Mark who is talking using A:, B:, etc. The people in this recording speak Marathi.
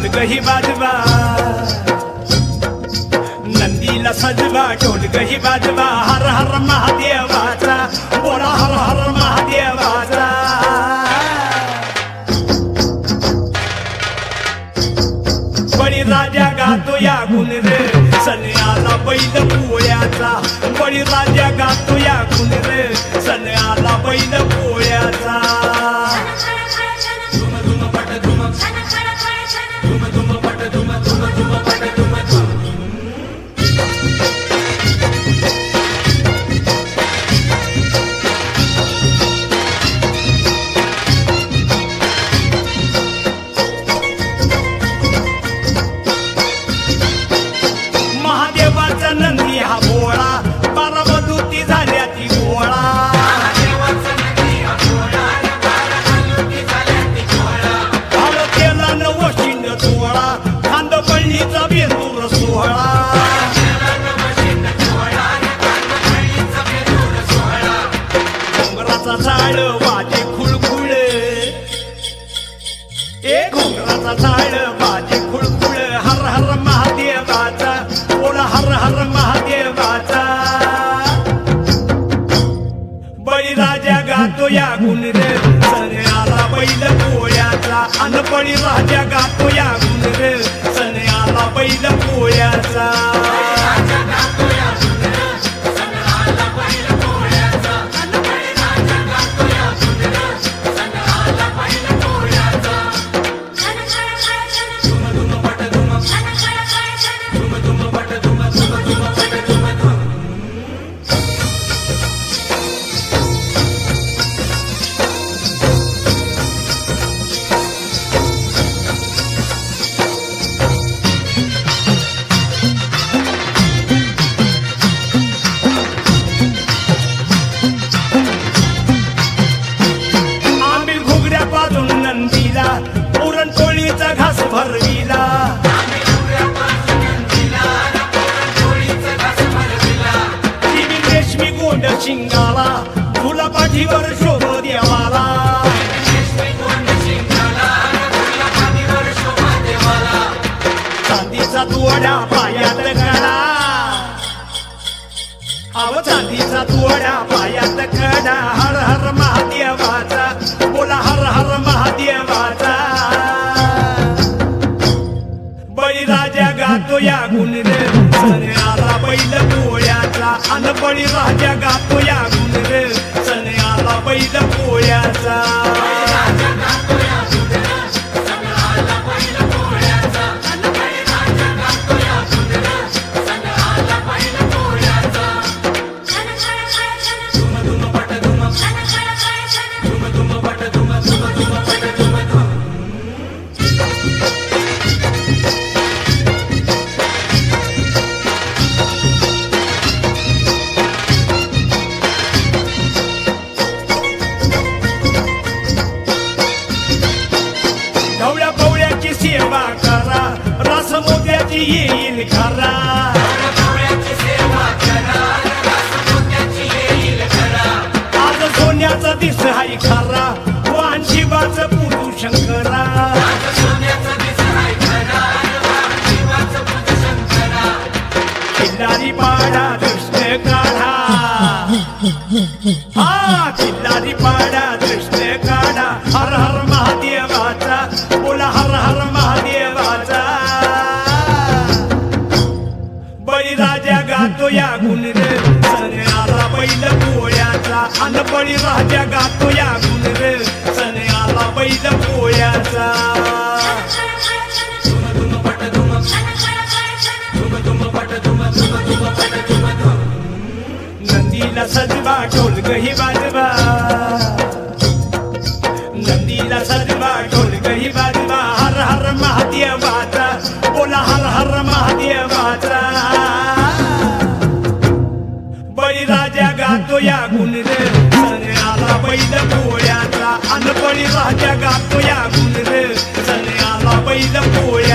A: ढोलक ही वाजवा, नंदीला सजवा ढोलक ही वाजवा, हर हर महादेवाचा बोला हर हर महादेवाचा। बळीराजा गातो या गुण रे सण आला बैल पोळ्याचा, बळीराजा गातो या गुण रे सण आला बैल पोळ्याचा। महादेवाचा नंदी हा भोळा, बारामधूती झाल्या ती गोळा। केला नवशिंड सोहळा, खांद पळणीचा बेंदूर सोहळा। घोंगराचा झाड वाजे खुळखुळ, ए घोंगराचा झाड वाजे खुळखुळ, हर हर महादेवाचा बोला हर हर महादेवाचा। बळीराजा गातो या गुण रे सण आला बैल पोळ्याचा, अन बळीराजा गातो या गुण रे सण आला बैल पोळ्याचा। पुरणपोळीचा घास भरविला, रेशमी गोंड शिंगाला, फुला पाठीवर शोभ देवाला। चांदीचा तुवडा पायात कडा, अव चांदीचा तुवडा पायात कडा, हर हर महादेवाचा बोला हर हर महादेवाचा। बळीराजा गातो या गुण रे सण आला बैल पोळ्याचा, अन बळीराजा गातो या गुण रे सण आला बैल पोळ्याचा। ढवळ्या पवळ्याची सेवा करा, रस मोत्याची येईल खरा। आज सोन्याचा दिस हाय खरा, वाहन शिवाचं पूजू शंकरा। किल्लारी पाडा दृष्ट काढा, हा किल्लारी पाडा दृष्ट काढा, हर हर महादेवाचा बोला हर हर महादेवाचा। बळीराजा गातो या गुण रे सण आला बैल पोळ्याचा, अन बळीराजा गातो या गुण रे सण आला बैल पोळ्याचा। नंदीला सजवा ढोलक ही वाजवा, नंदीला सजवा ढोलक ही वाजवा, हर हर महादेवाचा बोला हर हर महादेवाचा। बळीराजा गातो या गुण रे सण आला बैल पोळ्याचा, अन बळीराजा गातो या गुण रे सण आला बैल पोळ्याचा।